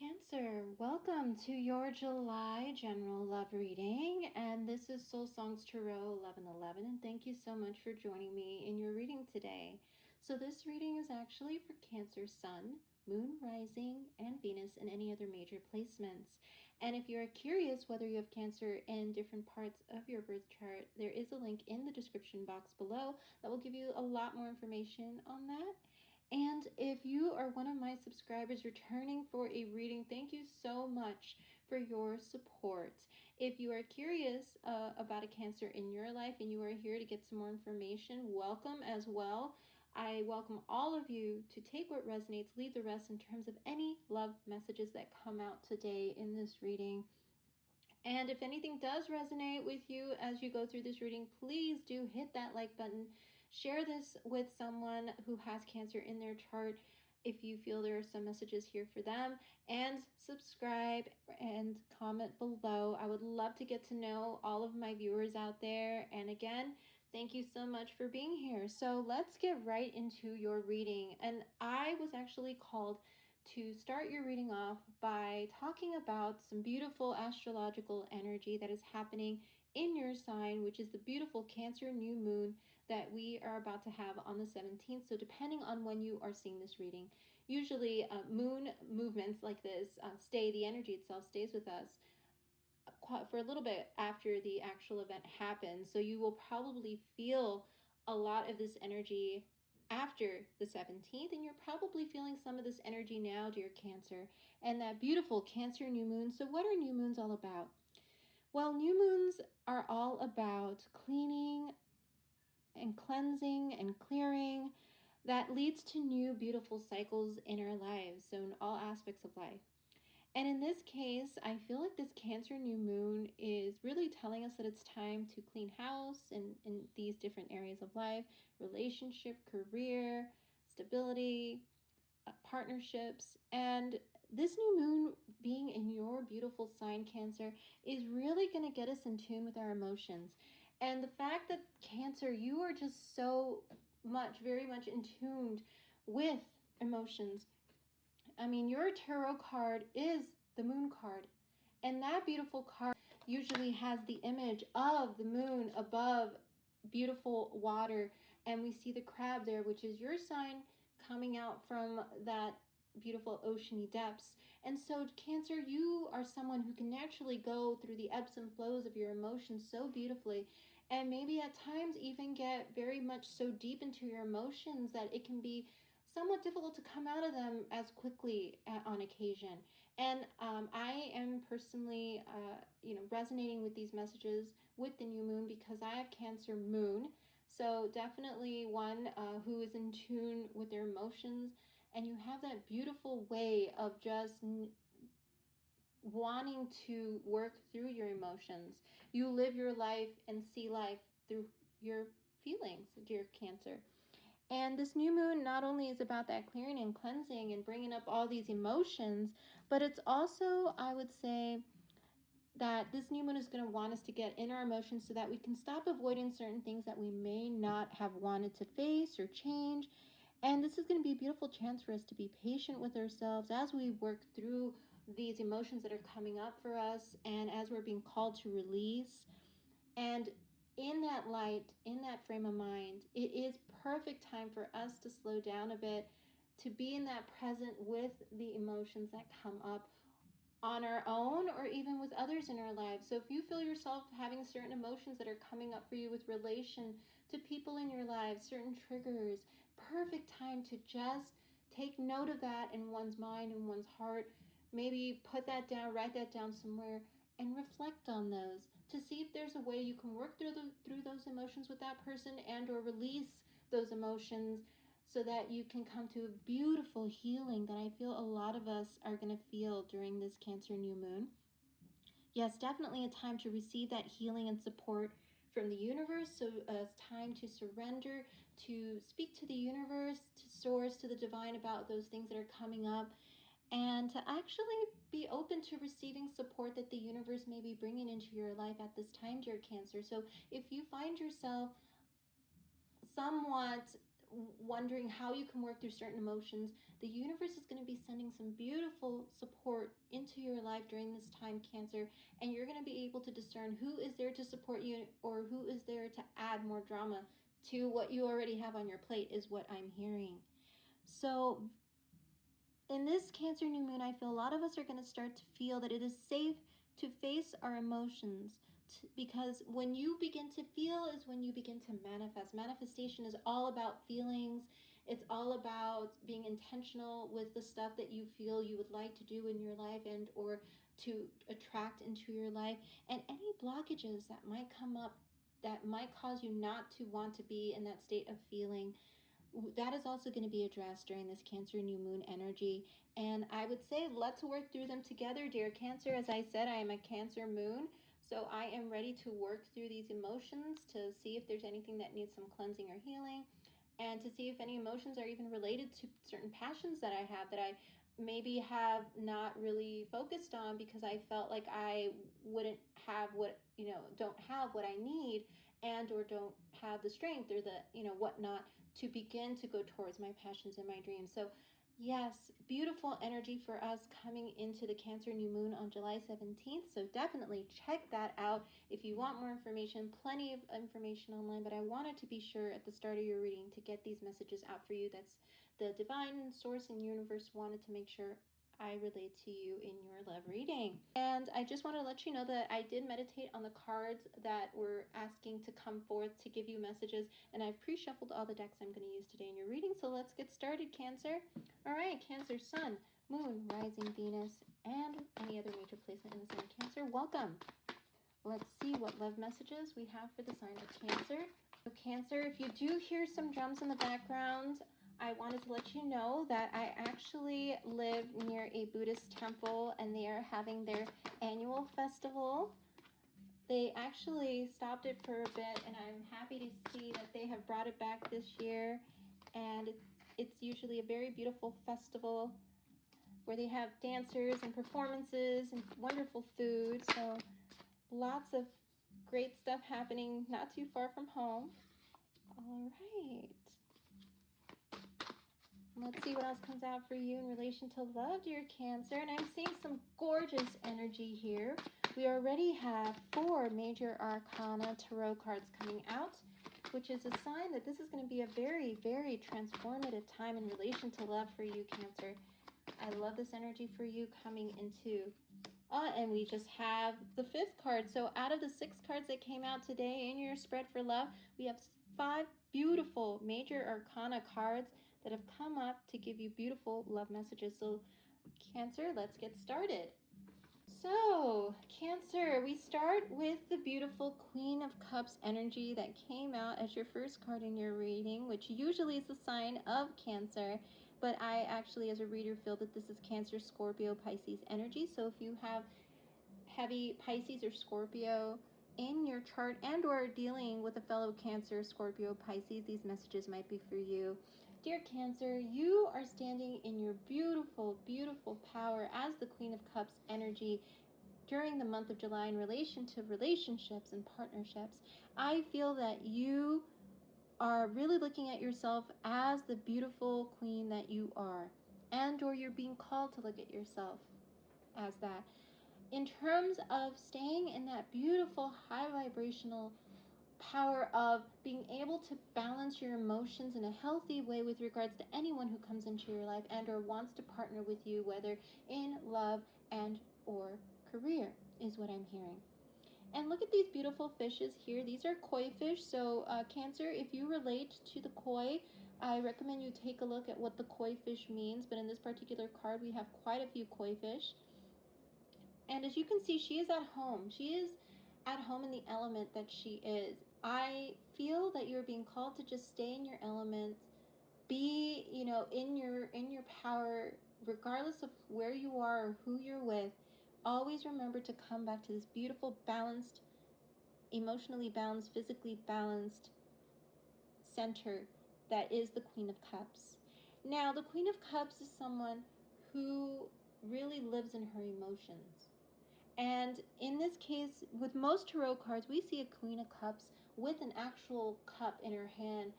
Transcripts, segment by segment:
Cancer, welcome to your July general love reading, and this is Soul Songs Tarot 1111, and thank you so much for joining me in your reading today. So this reading is actually for Cancer Sun, Moon, Rising, and Venus, and any other major placements. And if you're curious whether you have Cancer in different parts of your birth chart, there is a link in the description box below that will give you a lot more information on that. And if you are one of my subscribers returning for a reading, thank you so much for your support. If you are curious about a Cancer in your life and you are here to get some more information, welcome as well. I welcome all of you to take what resonates, leave the rest in terms of any love messages that come out today in this reading. And if anything does resonate with you as you go through this reading, please do hit that like button. Share this with someone who has Cancer in their chart if you feel there are some messages here for them. And subscribe and comment below. I would love to get to know all of my viewers out there. And again, thank you so much for being here. So let's get right into your reading. And I was actually called to start your reading off by talking about some beautiful astrological energy that is happening in your sign, which is the beautiful Cancer new moon that we are about to have on the 17th. So depending on when you are seeing this reading, usually moon movements like this the energy itself stays with us for a little bit after the actual event happens. So you will probably feel a lot of this energy after the 17th, and you're probably feeling some of this energy now, dear Cancer, and that beautiful Cancer new moon. So what are new moons all about? Well, new moons are all about cleaning and cleansing and clearing that leads to new beautiful cycles in our lives, so in all aspects of life. And in this case, I feel like this Cancer new moon is really telling us that it's time to clean house in these different areas of life: relationship, career, stability, partnerships. And this new moon being in your beautiful sign, Cancer, is really going to get us in tune with our emotions. And the fact that Cancer, you are just so much, very much in tuned with emotions. I mean, your tarot card is the moon card, and that beautiful card usually has the image of the moon above beautiful water, and we see the crab there, which is your sign coming out from that beautiful oceany depths. And so Cancer, you are someone who can naturally go through the ebbs and flows of your emotions so beautifully, and maybe at times even get very much so deep into your emotions that it can be somewhat difficult to come out of them as quickly on occasion. And I am personally, resonating with these messages with the new moon because I have Cancer moon. So definitely one who is in tune with their emotions, and you have that beautiful way of just wanting to work through your emotions. You live your life and see life through your feelings, dear Cancer. And this new moon not only is about that clearing and cleansing and bringing up all these emotions, but it's also, I would say, that this new moon is going to want us to get in our emotions so that we can stop avoiding certain things that we may not have wanted to face or change. And this is going to be a beautiful chance for us to be patient with ourselves as we work through these emotions that are coming up for us and as we're being called to release. And in that light, in that frame of mind, it is perfect time for us to slow down a bit, to be in that present with the emotions that come up on our own or even with others in our lives. So if you feel yourself having certain emotions that are coming up for you with relation to people in your lives, certain triggers, perfect time to just take note of that in one's mind and one's heart. Maybe put that down, write that down somewhere, and reflect on those to see if there's a way you can work through those emotions with that person and or release those emotions so that you can come to a beautiful healing that I feel a lot of us are going to feel during this Cancer new moon. Yes, definitely a time to receive that healing and support from the universe. So it's time to surrender, to speak to the universe, to source, to the divine about those things that are coming up, and to actually be open to receiving support that the universe may be bringing into your life at this time, dear Cancer. So if you find yourself somewhat wondering how you can work through certain emotions, the universe is going to be sending some beautiful support life during this time, Cancer, and you're going to be able to discern who is there to support you or who is there to add more drama to what you already have on your plate, is what I'm hearing. So in this Cancer new moon, I feel a lot of us are going to start to feel that it is safe to face our emotions, because when you begin to feel is when you begin to manifest. Manifestation is all about feelings. It's all about being intentional with the stuff that you feel you would like to do in your life and or to attract into your life. And any blockages that might come up that might cause you not to want to be in that state of feeling, that is also going to be addressed during this Cancer new moon energy. And I would say let's work through them together, dear Cancer. As I said, I am a Cancer moon, so I am ready to work through these emotions to see if there's anything that needs some cleansing or healing, and to see if any emotions are even related to certain passions that I have that I maybe have not really focused on because I felt like I wouldn't have what, don't have what I need, and or don't have the strength or the, whatnot to begin to go towards my passions and my dreams. So yes, beautiful energy for us coming into the Cancer new moon on July 17th. So definitely check that out if you want more information. Plenty of information online, but I wanted to be sure at the start of your reading to get these messages out for you. That's the divine source and universe wanted to make sure I relate to you in your love reading. And I just want to let you know that I did meditate on the cards that were asking to come forth to give you messages, and I've pre-shuffled all the decks I'm going to use today in your reading. So let's get started, Cancer. All right, Cancer, Sun, Moon, Rising, Venus, and any other major placement in the sign of Cancer. Welcome. Let's see what love messages we have for the sign of Cancer. So Cancer, if you do hear some drums in the background, I wanted to let you know that I actually live near a Buddhist temple and they are having their annual festival. They actually stopped it for a bit, and I'm happy to see that they have brought it back this year. And it's usually a very beautiful festival where they have dancers and performances and wonderful food. So lots of great stuff happening not too far from home. All right. Let's see what else comes out for you in relation to love, dear Cancer. And I'm seeing some gorgeous energy here. We already have 4 major arcana tarot cards coming out, which is a sign that this is going to be a very, very transformative time in relation to love for you, Cancer. I love this energy for you coming into and we just have the 5th card. So out of the 6 cards that came out today in your spread for love, we have 5 beautiful major arcana cards that have come up to give you beautiful love messages. So Cancer, let's get started. So Cancer, we start with the beautiful Queen of Cups energy that came out as your first card in your reading, which usually is a sign of Cancer, but I actually as a reader feel that this is Cancer, Scorpio, Pisces energy. So if you have heavy Pisces or Scorpio in your chart and or dealing with a fellow Cancer, Scorpio, Pisces, these messages might be for you. Dear Cancer, you are standing in your beautiful, beautiful power as the Queen of Cups energy during the month of July in relation to relationships and partnerships. I feel that you are really looking at yourself as the beautiful queen that you are, and or you're being called to look at yourself as that. In terms of staying in that beautiful high vibrational power of being able to balance your emotions in a healthy way with regards to anyone who comes into your life and or wants to partner with you, whether in love and or career, is what I'm hearing. And look at these beautiful fishes here. These are koi fish. So Cancer, if you relate to the koi, I recommend you take a look at what the koi fish means. But in this particular card, we have quite a few koi fish. And as you can see, she is at home. She is at home in the element that she is. I feel that you're being called to just stay in your element, be, in your power, regardless of where you are or who you're with. Always remember to come back to this beautiful, balanced, emotionally balanced, physically balanced center that is the Queen of Cups. Now, the Queen of Cups is someone who really lives in her emotions. And in this case, with most tarot cards, we see a Queen of Cups with an actual cup in her hand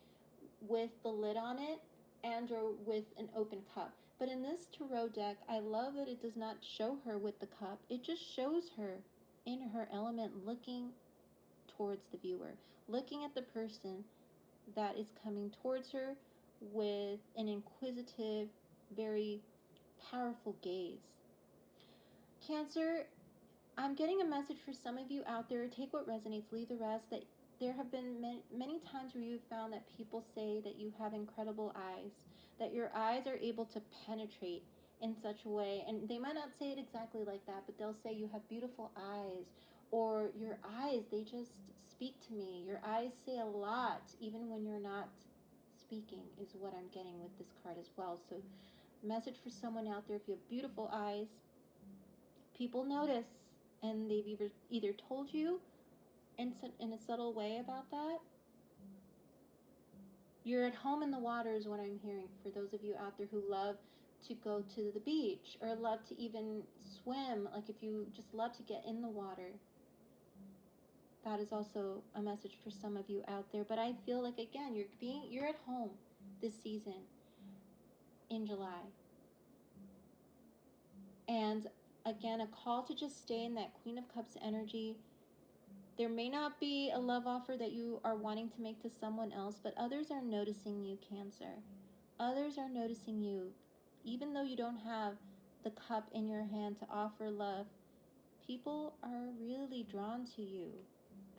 with the lid on it and or with an open cup. But in this tarot deck, I love that it does not show her with the cup. It just shows her in her element, looking towards the viewer, looking at the person that is coming towards her with an inquisitive, very powerful gaze. Cancer, I'm getting a message for some of you out there. Take what resonates, leave the rest. That there have been many times where you've found that people say that you have incredible eyes, that your eyes are able to penetrate in such a way, and they might not say it exactly like that, but they'll say you have beautiful eyes, or your eyes, they just speak to me. Your eyes say a lot, even when you're not speaking, is what I'm getting with this card as well. So, message for someone out there: if you have beautiful eyes, people notice, and they've either told you in a subtle way about that. You're at home in the water is what I'm hearing for those of you out there who love to go to the beach or love to even swim. Like if you just love to get in the water, that is also a message for some of you out there. But I feel like, again, you're at home this season in July. And again, a call to just stay in that Queen of Cups energy. There may not be a love offer that you are wanting to make to someone else, but others are noticing you, Cancer. Others are noticing you. Even though you don't have the cup in your hand to offer love, people are really drawn to you.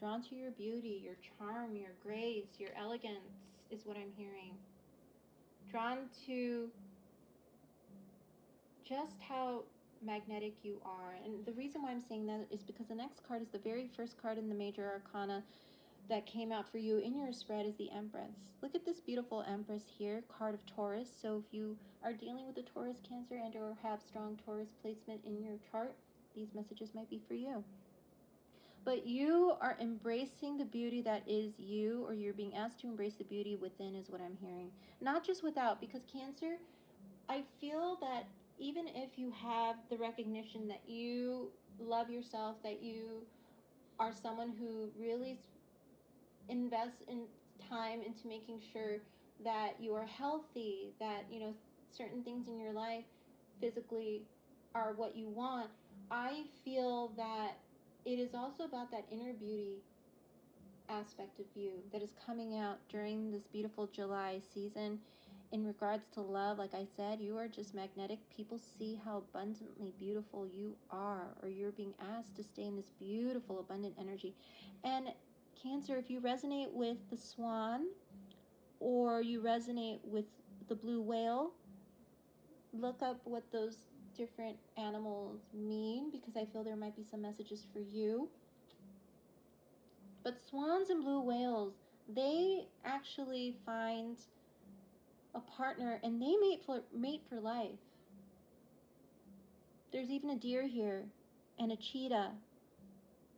Drawn to your beauty, your charm, your grace, your elegance is what I'm hearing. Drawn to just how magnetic you are. And the reason why I'm saying that is because the next card is the very first card in the major arcana that came out for you in your spread, is the Empress. Look at this beautiful Empress here, card of Taurus. So if you are dealing with a Taurus, Cancer, and or have strong Taurus placement in your chart, these messages might be for you. But you are embracing the beauty that is you, or you're being asked to embrace the beauty within, is what I'm hearing. Not just without, because Cancer, I feel that even if you have the recognition that you love yourself, that you are someone who really invests in time into making sure that you are healthy, that, you know, certain things in your life physically are what you want, I feel that it is also about that inner beauty aspect of you that is coming out during this beautiful July season. In regards to love, like I said, you are just magnetic. People see how abundantly beautiful you are, or you're being asked to stay in this beautiful, abundant energy. And Cancer, if you resonate with the swan, or you resonate with the blue whale, look up what those different animals mean, because I feel there might be some messages for you. But swans and blue whales, they actually find a partner and they mate for life. There's even a deer here and a cheetah.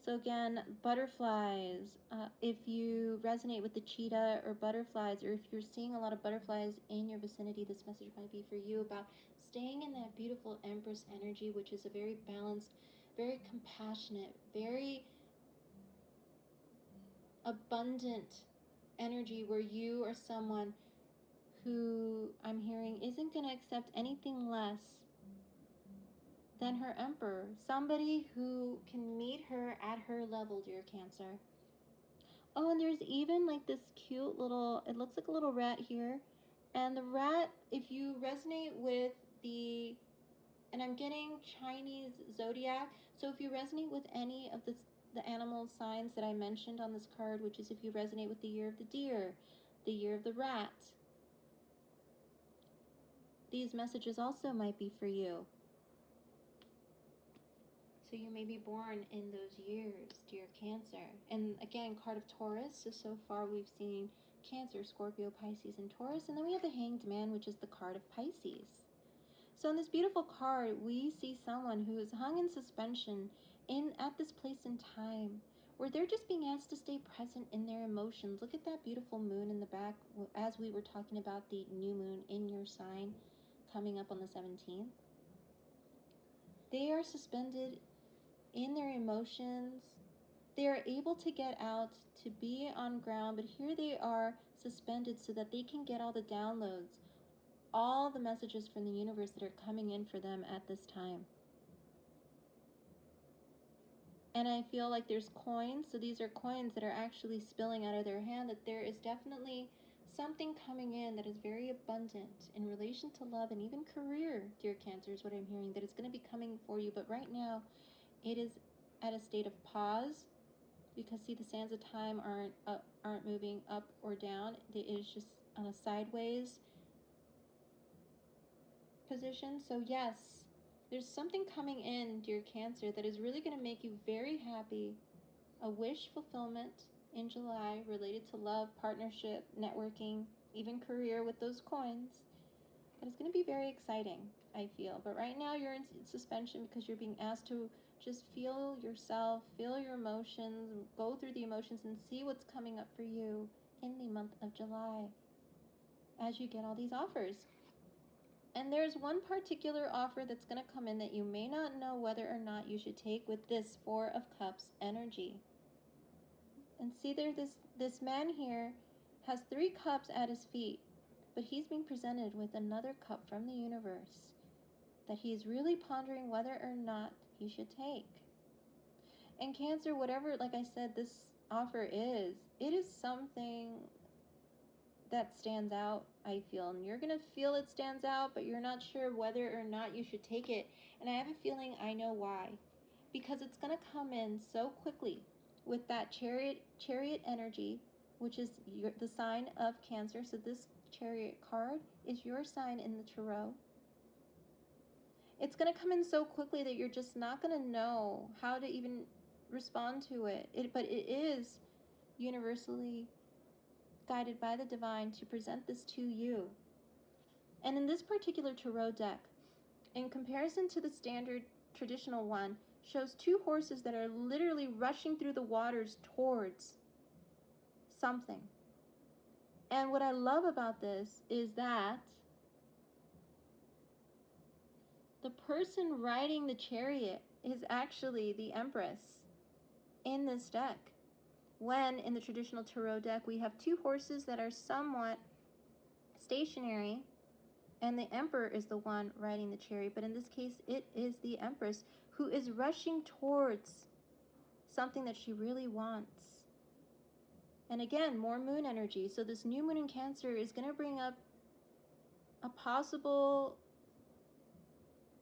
So again, butterflies, if you resonate with the cheetah or butterflies, or if you're seeing a lot of butterflies in your vicinity, this message might be for you, about staying in that beautiful Empress energy, which is a very balanced, very compassionate, very abundant energy, where you are someone who, I'm hearing, isn't going to accept anything less than her emperor. Somebody who can meet her at her level, dear Cancer. Oh, and there's even like this cute little, it looks like a little rat here. And the rat, if you resonate with the, and I'm getting Chinese zodiac, so if you resonate with any of the animal signs that I mentioned on this card, which is if you resonate with the year of the deer, the year of the rat, these messages also might be for you. So you may be born in those years, dear Cancer. And again, card of Taurus. So far we've seen Cancer, Scorpio, Pisces, and Taurus. And then we have the Hanged Man, which is the card of Pisces. So in this beautiful card, we see someone who is hung in suspension at this place in time, where they're just being asked to stay present in their emotions. Look at that beautiful moon in the back, as we were talking about the new moon in your sign coming up on the 17th. They are suspended in their emotions. They are able to get out, to be on ground, but here they are suspended so that they can get all the downloads. all the messages from the universe that are coming in for them at this time. And I feel like there's coins, so these are coins that are actually spilling out of their hand, that there is definitely something coming in that is very abundant in relation to love and even career, dear Cancer, is what I'm hearing, that it's going to be coming for you. But right now, it is at a state of pause, because see, the sands of time aren't moving up or down. It is just on a sideways position. So yes, there's something coming in, dear Cancer, that is really going to make you very happy. A wish fulfillment in July related to love, partnership, networking, even career with those coins. That is going to be very exciting, I feel. But right now you're in suspension because you're being asked to just feel yourself, feel your emotions, go through the emotions and see what's coming up for you in the month of July as you get all these offers. And there's one particular offer that's going to come in that you may not know whether or not you should take with this Four of Cups energy. And see, there, this man here has 3 cups at his feet, but he's being presented with another cup from the universe that he's really pondering whether or not he should take. And Cancer, whatever, like I said, this offer is, it is something that stands out, I feel. And you're going to feel it stands out, but you're not sure whether or not you should take it. And I have a feeling I know why. Because it's going to come in so quickly with that chariot energy, which is the sign of Cancer. So this chariot card is your sign in the tarot. It's going to come in so quickly that you're just not going to know how to even respond to it. But it is universally guided by the divine to present this to you. And in this particular tarot deck, in comparison to the standard traditional one, shows 2 horses that are literally rushing through the waters towards something. And what I love about this is that the person riding the chariot is actually the Empress in this deck. When in the traditional tarot deck, we have 2 horses that are somewhat stationary, and the Emperor is the one riding the chariot. But in this case, it is the Empress who is rushing towards something that she really wants. And again, more moon energy. So this new moon in Cancer is going to bring up a possible,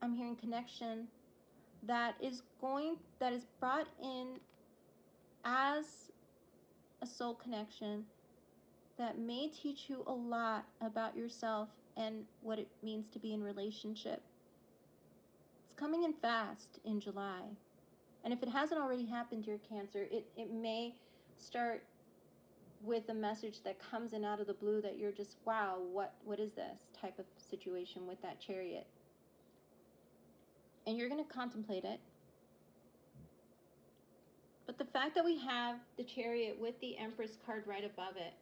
I'm hearing, connection that is brought in as a soul connection that may teach you a lot about yourself and what it means to be in relationship. It's coming in fast in July. And if it hasn't already happened, dear Cancer, it may start with a message that comes in out of the blue that you're just, wow, what is this type of situation with that chariot? And you're going to contemplate it. But the fact that we have the chariot with the Empress card right above it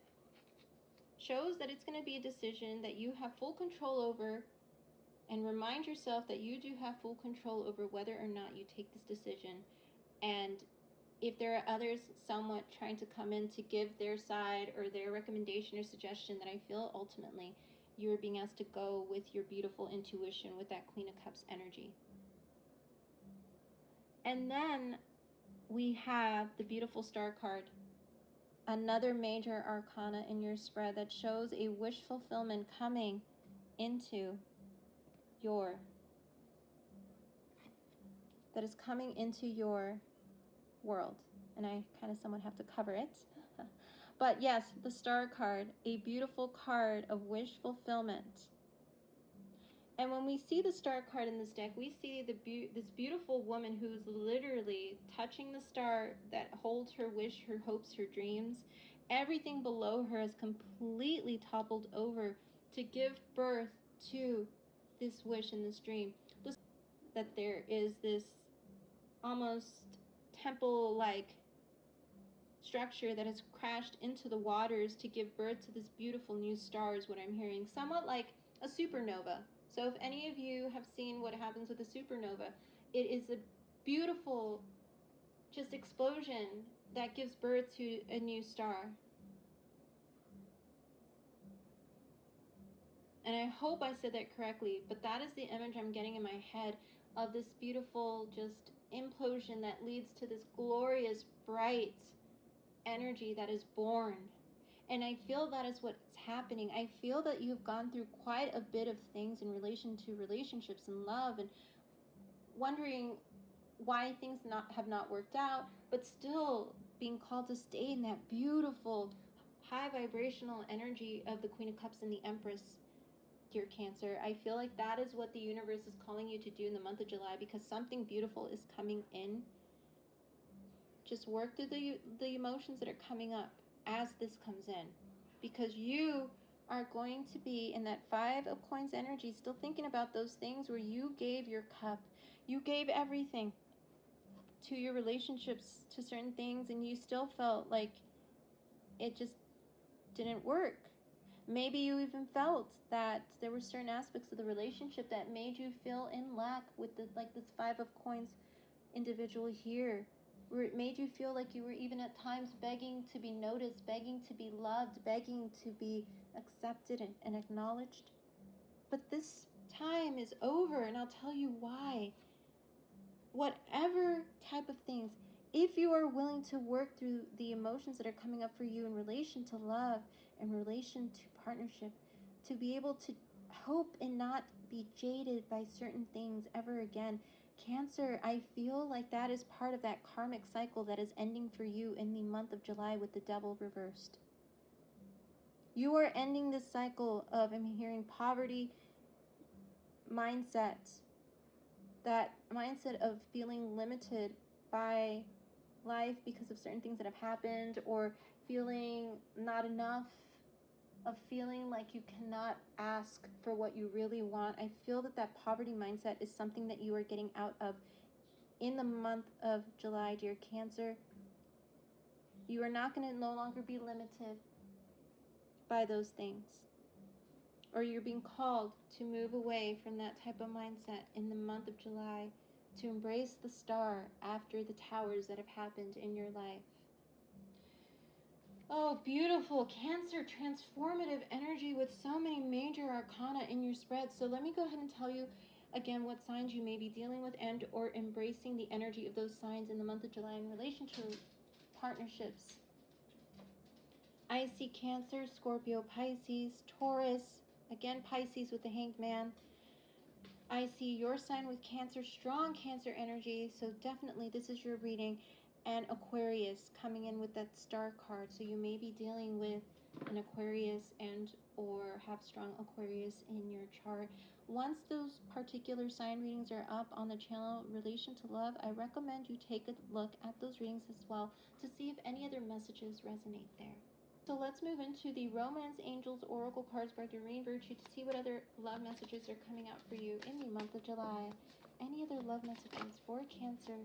shows that it's going to be a decision that you have full control over, and remind yourself that you do have full control over whether or not you take this decision. And if there are others somewhat trying to come in to give their side or their recommendation or suggestion, that I feel ultimately you are being asked to go with your beautiful intuition with that Queen of Cups energy. And then we have the beautiful Star card, another major arcana in your spread that shows a wish fulfillment coming into your, that is coming into your world. And I kind of somewhat have to cover it. But yes, the Star card, a beautiful card of wish fulfillment. And when we see the Star card in this deck, we see this beautiful woman who's literally touching the star that holds her wish, her hopes, her dreams. Everything below her is completely toppled over to give birth to this wish and this dream. That there is this almost temple-like structure that has crashed into the waters to give birth to this beautiful new star, is what I'm hearing. Somewhat like a supernova. So if any of you have seen what happens with a supernova, it is a beautiful just explosion that gives birth to a new star. And I hope I said that correctly, but that is the image I'm getting in my head of this beautiful just implosion that leads to this glorious, bright energy that is born. And I feel that is what's happening. I feel that you've gone through quite a bit of things in relation to relationships and love, and wondering why things have not worked out, but still being called to stay in that beautiful high vibrational energy of the Queen of Cups and the Empress. Dear Cancer, I feel like that is what the universe is calling you to do in the month of July, because something beautiful is coming in. Just work through the emotions that are coming up as this comes in, because you are going to be in that Five of Coins energy, still thinking about those things where you gave your cup, you gave everything to your relationships, to certain things, and you still felt like it just didn't work. Maybe you even felt that there were certain aspects of the relationship that made you feel in lack with this Five of Coins individual here, where it made you feel like you were even at times begging to be noticed, begging to be loved, begging to be accepted and acknowledged. But this time is over, and I'll tell you why. Whatever type of things, if you are willing to work through the emotions that are coming up for you in relation to love, in relation to partnership, to be able to hope and not be jaded by certain things ever again. Cancer, I feel like that is part of that karmic cycle that is ending for you in the month of July with the Devil reversed. You are ending this cycle of, I'm hearing, poverty mindset, that mindset of feeling limited by life because of certain things that have happened, or feeling not enough, of feeling like you cannot ask for what you really want. I feel that that poverty mindset is something that you are getting out of in the month of July, dear Cancer. You are not going to no longer be limited by those things, or you're being called to move away from that type of mindset in the month of July, to embrace the star after the towers that have happened in your life. Oh, beautiful. Cancer, transformative energy with so many major arcana in your spread. So let me go ahead and tell you again what signs you may be dealing with and or embracing the energy of those signs in the month of July in relation to partnerships. I see Cancer, Scorpio, Pisces, Taurus, again Pisces with the Hanged Man. I see your sign with Cancer, strong Cancer energy, so definitely this is your reading. And Aquarius coming in with that star card, so you may be dealing with an Aquarius and or have strong Aquarius in your chart. Once those particular sign readings are up on the channel relation to love, I recommend you take a look at those readings as well to see if any other messages resonate there. So let's move into the Romance Angels Oracle cards by Doreen Virtue to see what other love messages are coming out for you in the month of July. Any other love messages for Cancer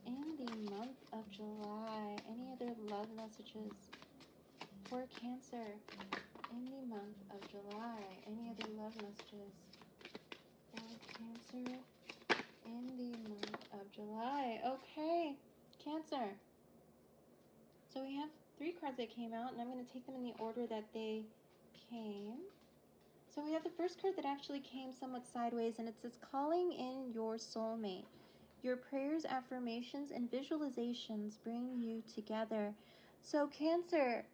in the month of July? Any other love messages for Cancer in the month of July? Any other love messages for Cancer in the month of July? Okay, Cancer. So we have 3 cards that came out, and I'm going to take them in the order that they came. So we have the first card that actually came somewhat sideways, and it says, calling in your soulmate. Your prayers, affirmations, and visualizations bring you together. So Cancer,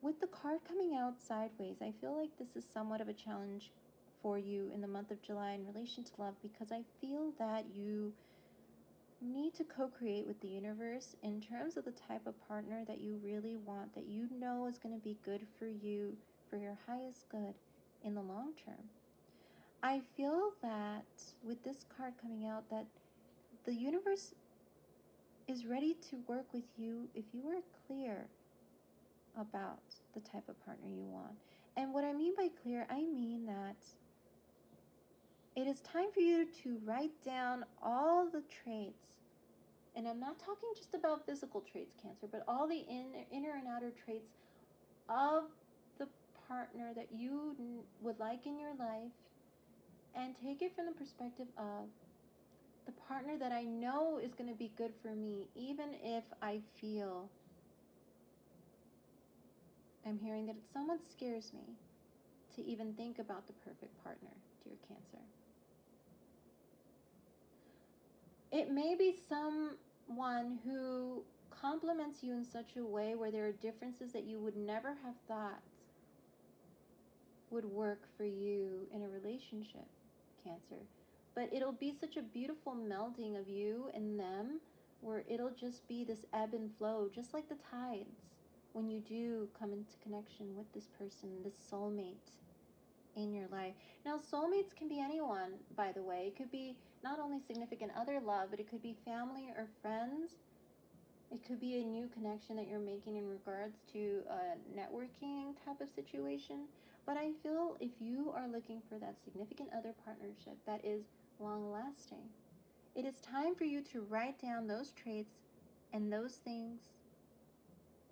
with the card coming out sideways, I feel like this is somewhat of a challenge for you in the month of July in relation to love, because I feel that you need to co-create with the universe in terms of the type of partner that you really want, that you know is going to be good for you, for your highest good in the long term. I feel that with this card coming out, that the universe is ready to work with you if you are clear about the type of partner you want. And what I mean by clear, I mean that it is time for you to write down all the traits. And I'm not talking just about physical traits, Cancer, but all the inner and outer traits of the partner that you would like in your life, and take it from the perspective of the partner that I know is going to be good for me, even if I feel, I'm hearing that it somewhat scares me to even think about the perfect partner, dear Cancer. It may be someone who compliments you in such a way where there are differences that you would never have thought would work for you in a relationship, Cancer. But it'll be such a beautiful melding of you and them, where it'll just be this ebb and flow, just like the tides, when you do come into connection with this person, this soulmate in your life. Now, soulmates can be anyone, by the way. It could be not only significant other love, but it could be family or friends. It could be a new connection that you're making in regards to a networking type of situation. But I feel if you are looking for that significant other partnership that is long lasting, it is time for you to write down those traits and those things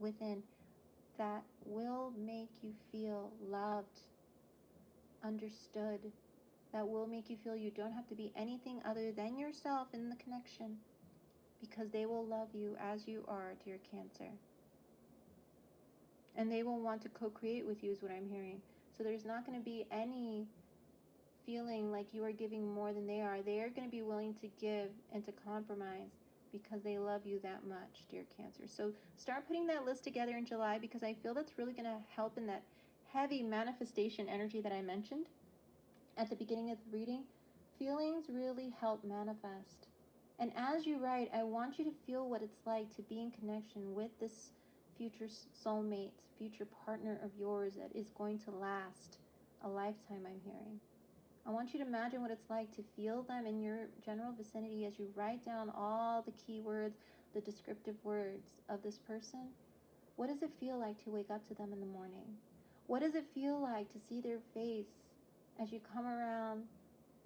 within that will make you feel loved, understood, that will make you feel you don't have to be anything other than yourself in the connection, because they will love you as you are, dear Cancer. And they will want to co-create with you is what I'm hearing. So there's not going to be any feeling like you are giving more than they are. They are going to be willing to give and to compromise because they love you that much, dear Cancer. So start putting that list together in July, because I feel that's really going to help in that heavy manifestation energy that I mentioned at the beginning of the reading. Feelings really help manifest. And as you write, I want you to feel what it's like to be in connection with this future soulmate, future partner of yours that is going to last a lifetime, I'm hearing. I want you to imagine what it's like to feel them in your general vicinity as you write down all the keywords, the descriptive words of this person. What does it feel like to wake up to them in the morning? What does it feel like to see their face as you come around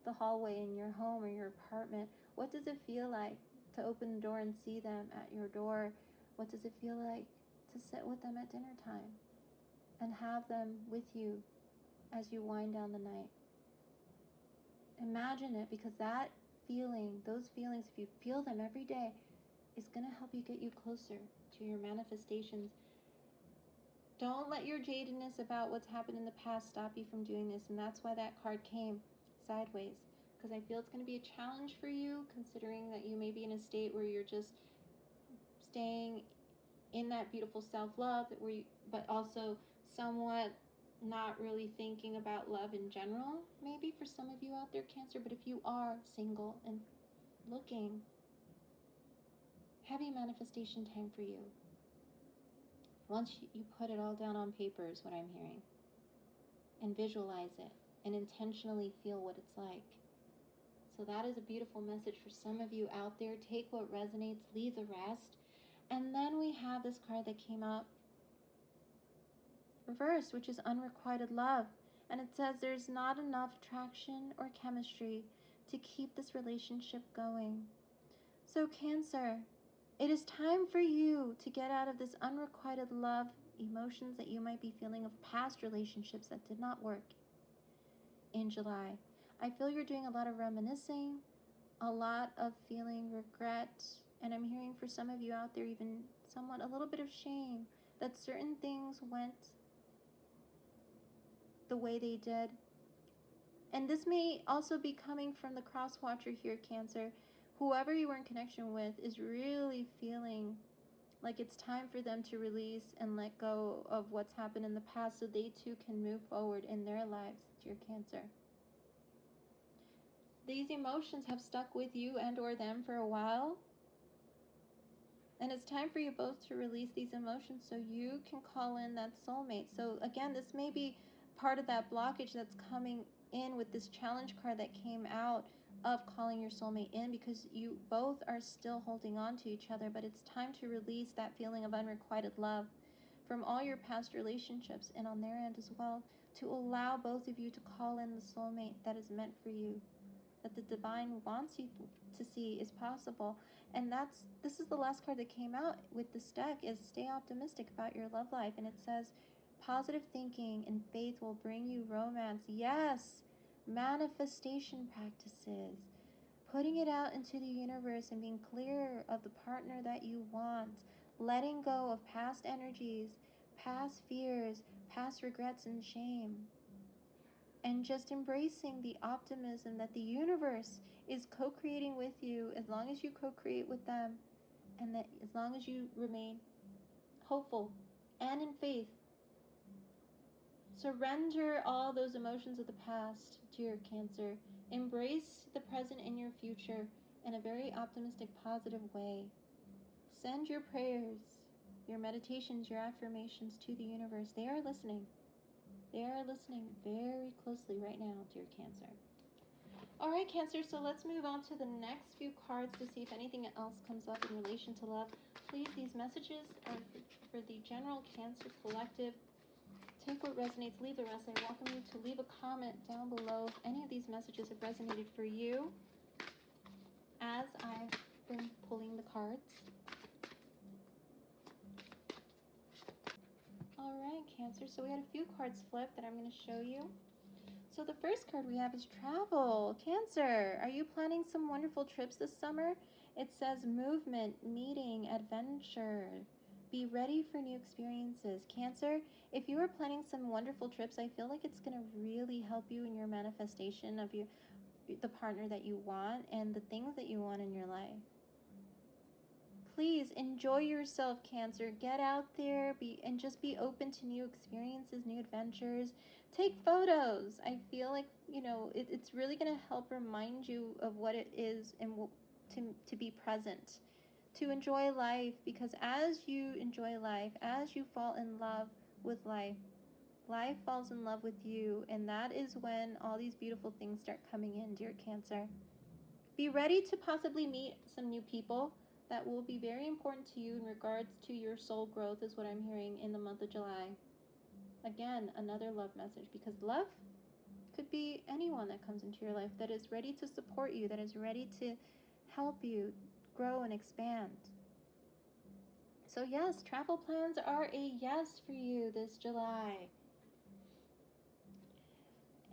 the hallway in your home or your apartment? What does it feel like to open the door and see them at your door? What does it feel like to sit with them at dinner time and have them with you as you wind down the night? Imagine it, because that feeling, those feelings, if you feel them every day, is going to help you get you closer to your manifestations. Don't let your jadedness about what's happened in the past stop you from doing this. And that's why that card came sideways, because I feel it's going to be a challenge for you, considering that you may be in a state where you're just staying in that beautiful self-love, but also somewhat not really thinking about love in general, maybe for some of you out there, Cancer. But if you are single and looking, heavy manifestation time for you. Once you put it all down on paper is what I'm hearing, and visualize it and intentionally feel what it's like. So that is a beautiful message for some of you out there. Take what resonates, leave the rest. And then we have this card that came up reversed, which is unrequited love. And it says there's not enough attraction or chemistry to keep this relationship going. So Cancer, it is time for you to get out of this unrequited love emotions that you might be feeling of past relationships that did not work in July. I feel you're doing a lot of reminiscing, a lot of feeling regret, and I'm hearing for some of you out there even somewhat a little bit of shame that certain things went the way they did. And this may also be coming from the cross watcher here, Cancer. Whoever you were in connection with is really feeling like it's time for them to release and let go of what's happened in the past so they too can move forward in their lives, dear Cancer. These emotions have stuck with you and or them for a while. And it's time for you both to release these emotions so you can call in that soulmate. So again, this may be part of that blockage that's coming in with this challenge card that came out of calling your soulmate in, because you both are still holding on to each other, but it's time to release that feeling of unrequited love from all your past relationships and on their end as well, to allow both of you to call in the soulmate that is meant for you, that the divine wants you to see is possible. And this is the last card that came out with this deck, is stay optimistic about your love life. And it says positive thinking and faith will bring you romance. Yes, manifestation practices, putting it out into the universe and being clear of the partner that you want, letting go of past energies, past fears, past regrets and shame. and just embracing the optimism that the universe is co-creating with you, as long as you co-create with them, and that as long as you remain hopeful and in faith. Surrender all those emotions of the past, dear Cancer. Embrace the present and your future in a very optimistic, positive way. Send your prayers, your meditations, your affirmations to the universe. They are listening. They are listening very closely right now, dear Cancer. All right, Cancer, so let's move on to the next few cards to see if anything else comes up in relation to love. Please, these messages are for the general Cancer collective. Take what resonates, leave the rest. I welcome you to leave a comment down below if any of these messages have resonated for you as I've been pulling the cards. All right, Cancer, so we had a few cards flipped that I'm going to show you. So the first card we have is travel. Cancer, are you planning some wonderful trips this summer? It says movement, meeting, adventure. Be ready for new experiences. Cancer, if you are planning some wonderful trips, I feel like it's going to really help you in your manifestation of the partner that you want and the things that you want in your life. Please enjoy yourself, Cancer. Get out there and just be open to new experiences, new adventures. Take photos. I feel like, it's really going to help remind you of what it is and to be present, to enjoy life, because as you enjoy life, as you fall in love with life, life falls in love with you, and that is when all these beautiful things start coming in, dear Cancer. Be ready to possibly meet some new people that will be very important to you in regards to your soul growth, is what I'm hearing in the month of July. Again, another love message, because love could be anyone that comes into your life that is ready to support you, that is ready to help you grow and expand. So yes, travel plans are a yes for you this July.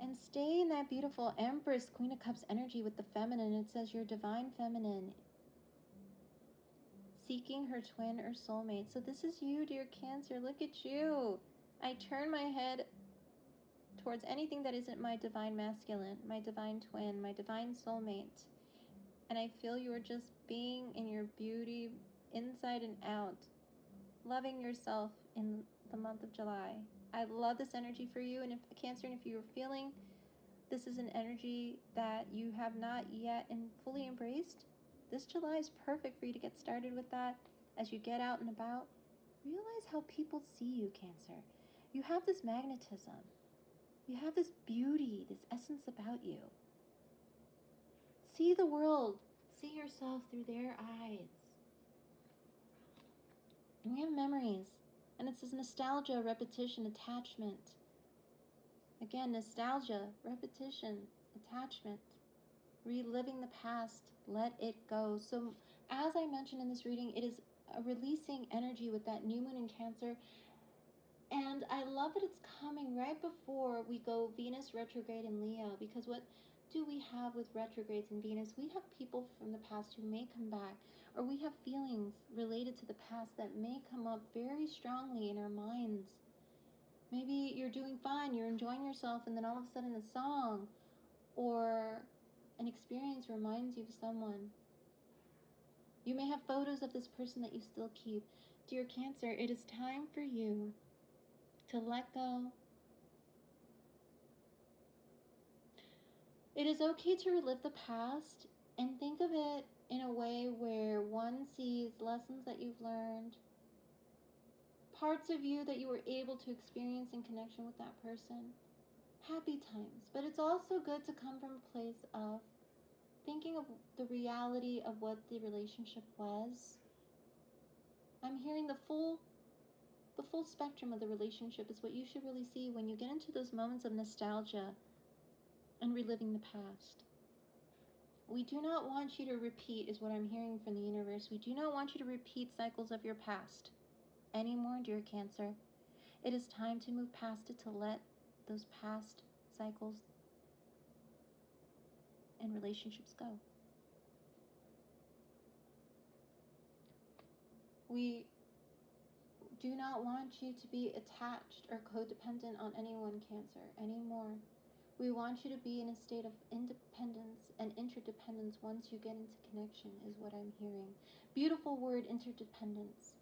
And stay in that beautiful Empress, Queen of Cups energy with the feminine. It says your divine feminine, seeking her twin or soulmate. So this is you, dear Cancer. Look at you. I turn my head towards anything that isn't my divine masculine, my divine twin, my divine soulmate. And I feel you are just being in your beauty inside and out, loving yourself in the month of July. I love this energy for you. And if Cancer, and if you're feeling this is an energy that you have not yet fully embraced, this July is perfect for you to get started with that. As you get out and about, realize how people see you, Cancer. You have this magnetism. You have this beauty, this essence about you. See the world. See yourself through their eyes. And we have memories. And it says nostalgia, repetition, attachment. Again, nostalgia, repetition, attachment. Reliving the past, let it go. So as I mentioned in this reading, it is a releasing energy with that new moon in Cancer. And I love that it's coming right before we go Venus retrograde in Leo, because what do we have with retrogrades in Venus? We have people from the past who may come back, or we have feelings related to the past that may come up very strongly in our minds. Maybe you're doing fine, you're enjoying yourself, and then all of a sudden a song or an experience reminds you of someone. You may have photos of this person that you still keep. Dear Cancer, it is time for you to let go. It is okay to relive the past and think of it in a way where one sees lessons that you've learned, parts of you that you were able to experience in connection with that person, happy times. But it's also good to come from a place of thinking of the reality of what the relationship was. I'm hearing the full spectrum of the relationship is what you should really see when you get into those moments of nostalgia and reliving the past. We do not want you to repeat, is what I'm hearing from the universe. We do not want you to repeat cycles of your past anymore, dear Cancer. It is time to move past it, to let those past cycles and relationships go. We do not want you to be attached or codependent on anyone, Cancer, anymore. We want you to be in a state of independence and interdependence once you get into connection, is what I'm hearing. Beautiful word, interdependence.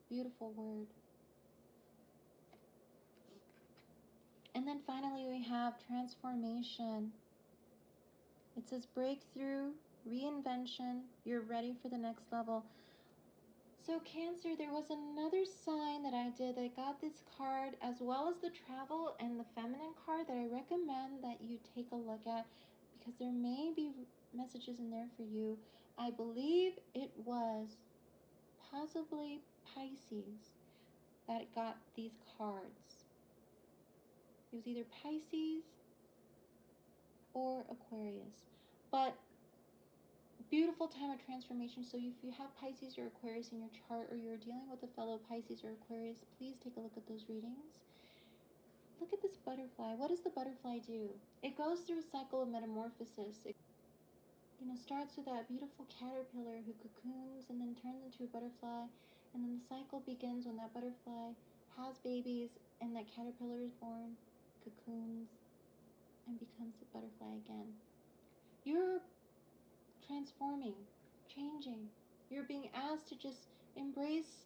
Beautiful word. And then finally we have transformation. It says breakthrough, reinvention, you're ready for the next level. So Cancer, there was another sign that I did that got this card, as well as the travel and the feminine card, that I recommend that you take a look at, because there may be messages in there for you. I believe it was possibly Pisces that got these cards. It was either Pisces or Aquarius. But beautiful time of transformation. So if you have Pisces or Aquarius in your chart, or you're dealing with a fellow Pisces or Aquarius, please take a look at those readings. Look at this butterfly. What does the butterfly do? It goes through a cycle of metamorphosis. It, starts with that beautiful caterpillar who cocoons and then turns into a butterfly. And then the cycle begins when that butterfly has babies and that caterpillar is born, cocoons, and becomes a butterfly again. You're transforming, changing. You're being asked to just embrace.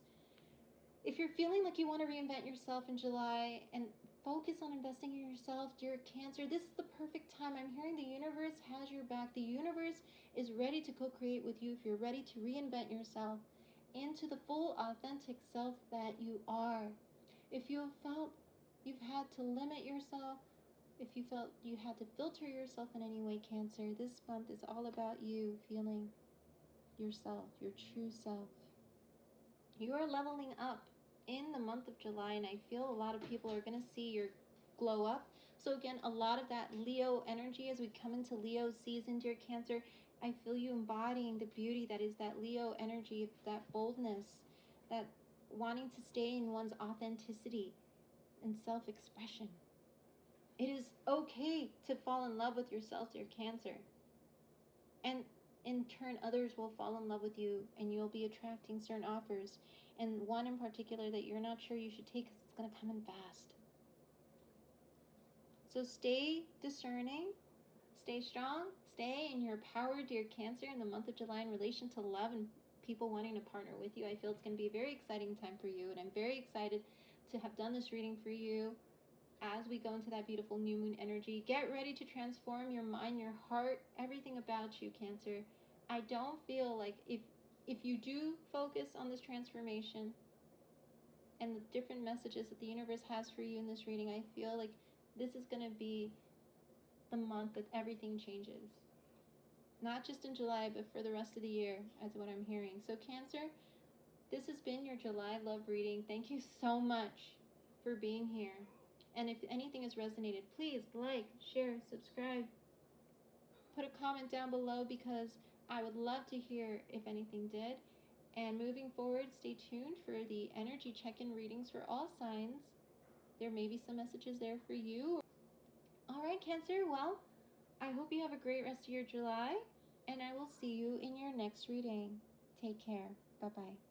If you're feeling like you want to reinvent yourself in July and focus on investing in yourself, dear Cancer, this is the perfect time. I'm hearing the universe has your back. The universe is ready to co-create with you if you're ready to reinvent yourself into the full authentic self that you are. If you have felt you've had to limit yourself, if you felt you had to filter yourself in any way, Cancer, this month is all about you feeling yourself, your true self. You are leveling up in the month of July, and I feel a lot of people are going to see your glow up. So again, a lot of that Leo energy as we come into Leo season, dear Cancer, I feel you embodying the beauty that is that Leo energy, that boldness, that wanting to stay in one's authenticity and self-expression. It is okay to fall in love with yourself, dear Cancer. And in turn, others will fall in love with you, and you'll be attracting certain offers. And one in particular that you're not sure you should take because it's going to come in fast. So stay discerning, stay strong, stay in your power, dear Cancer, in the month of July in relation to love and people wanting to partner with you. I feel it's going to be a very exciting time for you, and I'm very excited to have done this reading for you. As we go into that beautiful new moon energy, get ready to transform your mind, your heart, everything about you, Cancer. I don't feel like if you do focus on this transformation and the different messages that the universe has for you in this reading, I feel like this is going to be the month that everything changes. Not just in July, but for the rest of the year, as what I'm hearing. So Cancer, this has been your July love reading. Thank you so much for being here. And if anything has resonated, please like, share, subscribe, put a comment down below, because I would love to hear if anything did. And moving forward, stay tuned for the energy check-in readings for all signs. There may be some messages there for you. All right, Cancer, well, I hope you have a great rest of your July, and I will see you in your next reading. Take care. Bye-bye.